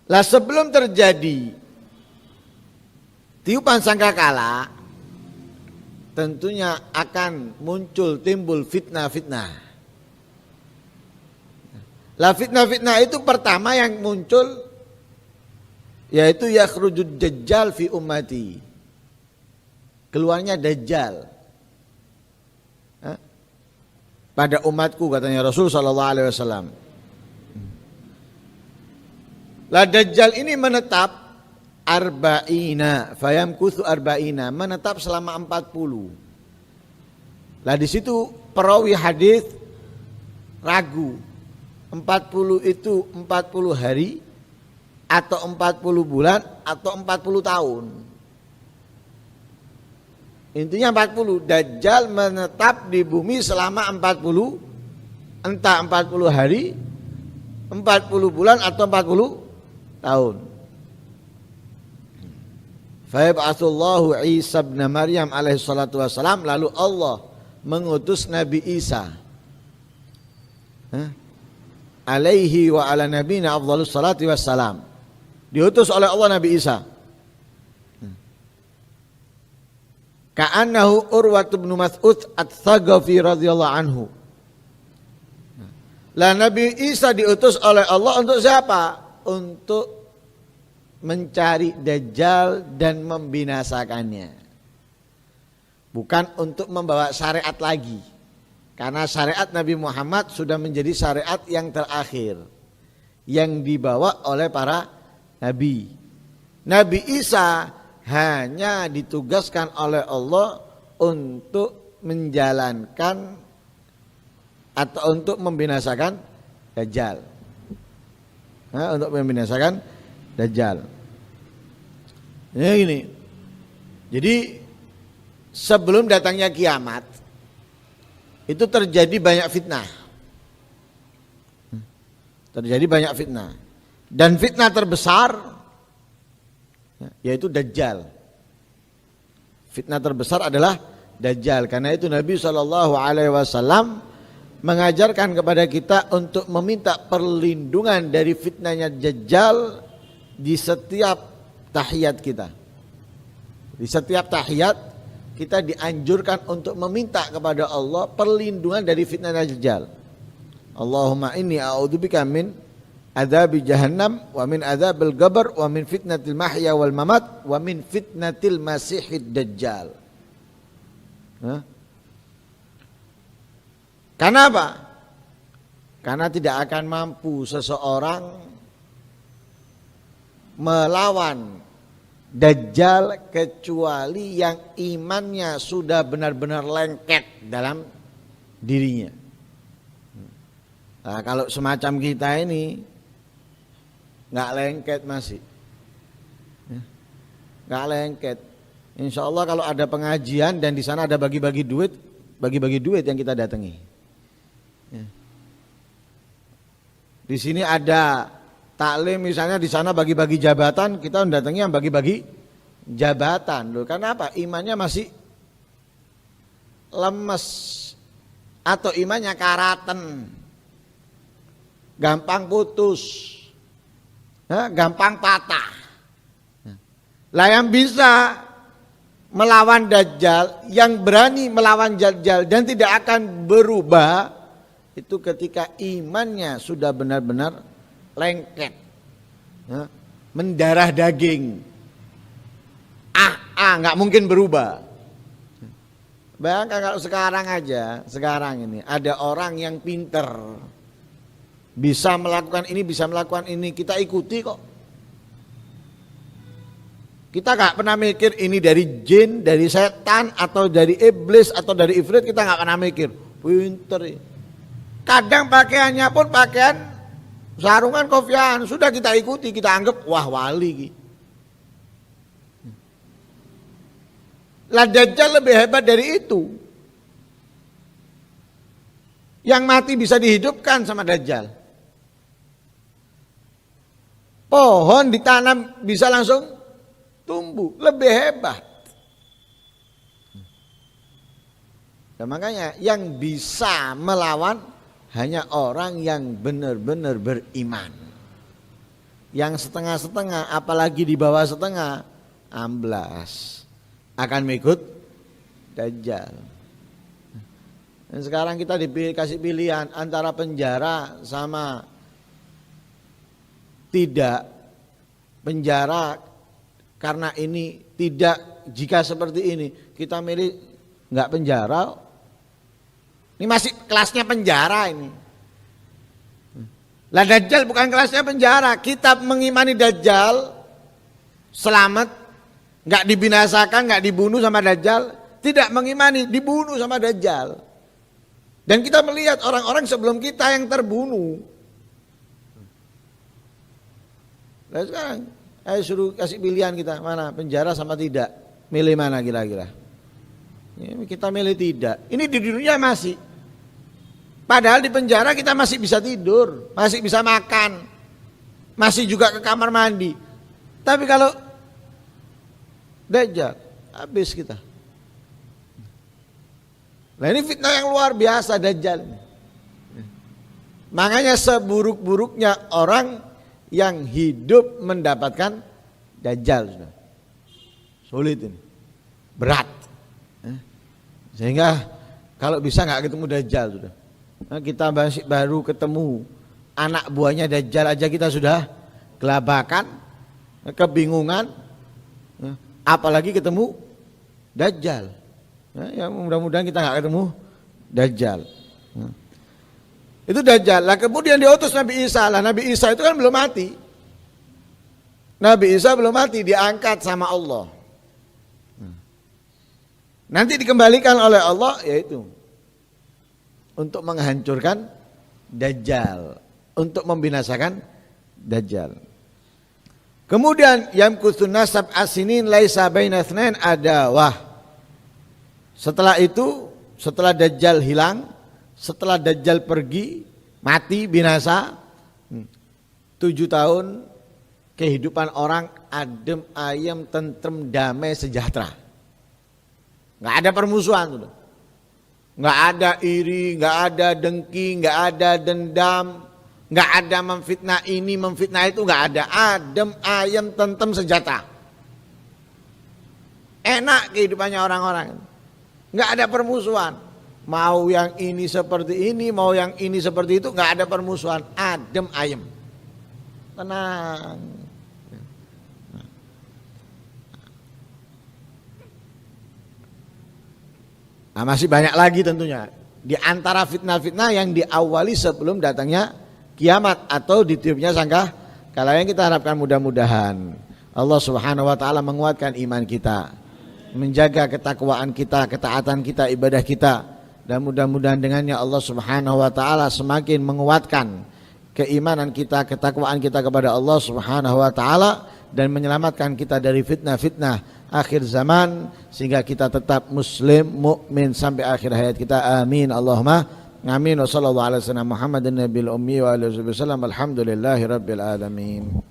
Lah sebelum terjadi tiupan sangkakala, tentunya akan timbul fitnah-fitnah. Lah fitnah-fitnah itu pertama yang muncul yaitu yakhrujud dajjal fi ummati. Keluarnya dajjal pada umatku, katanya Rasul sallallahu alaihi wasallam. Lah dajjal ini menetap arba'ina, fayamkuthu arba'ina, menetap selama 40. Lah di situ perawi hadis ragu. 40 itu 40 hari atau 40 bulan atau 40 tahun. Intinya 40. Dajjal menetap di bumi selama 40, entah 40 hari, 40 bulan atau 40 tahun. Fayab'atsullahu Isa bin Maryam alaihi salatu wassalam, lalu Allah mengutus Nabi Isa alaihi wa ala nabiyina afdhalus salati wassalam. Diutus oleh Allah Nabi Isa. Ka'annahu Urwatu bin Mas'ud Ats-Tsaqafi radhiyallahu anhu. Lah Nabi Isa diutus oleh Allah untuk siapa? Untuk mencari Dajjal dan membinasakannya. Bukan untuk membawa syariat lagi. Karena syariat Nabi Muhammad sudah menjadi syariat yang terakhir, yang dibawa oleh para nabi. Nabi Isa hanya ditugaskan oleh Allah untuk menjalankan atau untuk membinasakan Dajjal. Untuk membinasakan Dajjal. Ya gini. Jadi sebelum datangnya kiamat itu terjadi banyak fitnah. Terjadi banyak fitnah. Dan fitnah terbesar yaitu Dajjal. Fitnah terbesar adalah Dajjal. Karena itu Nabi SAW mengajarkan kepada kita untuk meminta perlindungan dari fitnahnya Dajjal di setiap tahiyat kita. Di setiap tahiyat kita dianjurkan untuk meminta kepada Allah perlindungan dari fitnah Dajjal. Allahumma inni a'udzubika min adzabi jahannam wa min adzabil qabr wa min fitnatil mahya wal mamat wa min fitnatil masihid dajjal. Karena apa? Karena tidak akan mampu seseorang melawan Dajjal kecuali yang imannya sudah benar-benar lengket dalam dirinya. Nah, kalau semacam kita ini nggak lengket masih, nggak lengket. Insya Allah kalau ada pengajian dan di sana ada bagi-bagi duit yang kita datangi. Di sini ada taklim misalnya, di sana bagi-bagi jabatan, kita mendatangi yang bagi-bagi jabatan. Loh, karena apa? Imannya masih lemes atau imannya karaten, gampang putus. Gampang patah. Lah yang bisa melawan Dajjal, yang berani melawan Dajjal dan tidak akan berubah, itu ketika imannya sudah benar-benar lengket, mendarah daging, nggak mungkin berubah. Bayangkan kalau sekarang ini ada orang yang pinter, bisa melakukan ini, kita ikuti kok. Kita gak pernah mikir ini dari jin, dari setan, atau dari iblis, atau dari ifrit, kita gak pernah mikir. Pinter ya. Kadang pakaiannya pun pakaian sarungan kopiahan, sudah kita ikuti, kita anggap wah wali. Lah Dajjal lebih hebat dari itu. Yang mati bisa dihidupkan sama Dajjal. Pohon ditanam bisa langsung tumbuh, lebih hebat. Dan makanya yang bisa melawan hanya orang yang benar-benar beriman. Yang setengah-setengah, apalagi di bawah setengah, amblas. Akan mengikut Dajjal. Dan sekarang kita dikasih pilihan antara penjara sama tidak. Penjara karena ini, tidak jika seperti ini. Kita milih enggak penjara. Ini masih kelasnya penjara ini. Lah Dajjal bukan kelasnya penjara. Kita mengimani Dajjal selamat, enggak dibinasakan, enggak dibunuh sama Dajjal. Tidak mengimani dibunuh sama Dajjal. Dan kita melihat orang-orang sebelum kita yang terbunuh. Nah sekarang ayo suruh kasih pilihan kita, mana penjara sama tidak. Milih mana kira-kira? Kita milih tidak. Ini di dunia masih. Padahal di penjara kita masih bisa tidur, masih bisa makan, masih juga ke kamar mandi. Tapi kalau Dajjal, habis kita. Nah ini fitnah yang luar biasa Dajjal. Makanya seburuk-buruknya orang yang hidup mendapatkan Dajjal. Sulit ini, berat. Sehingga kalau bisa nggak ketemu Dajjal sudah. Nah, kita masih baru ketemu anak buahnya Dajjal aja kita sudah gelabakan, kebingungan, apalagi ketemu Dajjal. Ya mudah-mudahan kita nggak ketemu Dajjal. Itu Dajjal. Lah kemudian diutus Nabi Isa. Lah Nabi Isa itu kan belum mati. Nabi Isa belum mati, diangkat sama Allah. Nanti dikembalikan oleh Allah yaitu untuk menghancurkan Dajjal, untuk membinasakan Dajjal. Kemudian yamkutsun nasab asinin laisa baina tsnain adawah. Setelah itu, setelah Dajjal hilang, setelah Dajjal pergi, mati, binasa, 7 tahun kehidupan orang adem, ayem, tentrem, damai, sejahtera. Nggak ada permusuhan sudah. Nggak ada iri, nggak ada dengki, nggak ada dendam, nggak ada memfitnah ini, memfitnah itu, nggak ada. Adem, ayem, tentrem, sejahtera. Enak kehidupannya orang-orang. Nggak ada permusuhan. Mau yang ini seperti ini, mau yang ini seperti itu, nggak ada permusuhan. Adem, ayem, tenang. Nah, masih banyak lagi tentunya. Di antara fitnah-fitnah yang diawali sebelum datangnya kiamat atau ditiupnya sangka kala yang kita harapkan mudah-mudahan Allah Subhanahu wa taala menguatkan iman kita, menjaga ketakwaan kita, ketaatan kita, ibadah kita, dan mudah-mudahan dengannya Allah Subhanahu wa taala semakin menguatkan keimanan kita, ketakwaan kita kepada Allah Subhanahu wa taala dan menyelamatkan kita dari fitnah-fitnah akhir zaman sehingga kita tetap muslim mukmin sampai akhir hayat kita. Amin Allahumma amin. Wa sallallahu alaihi wasallam Muhammadin nabiyil ummi wa alihi wasallam. Alhamdulillahirabbil alamin.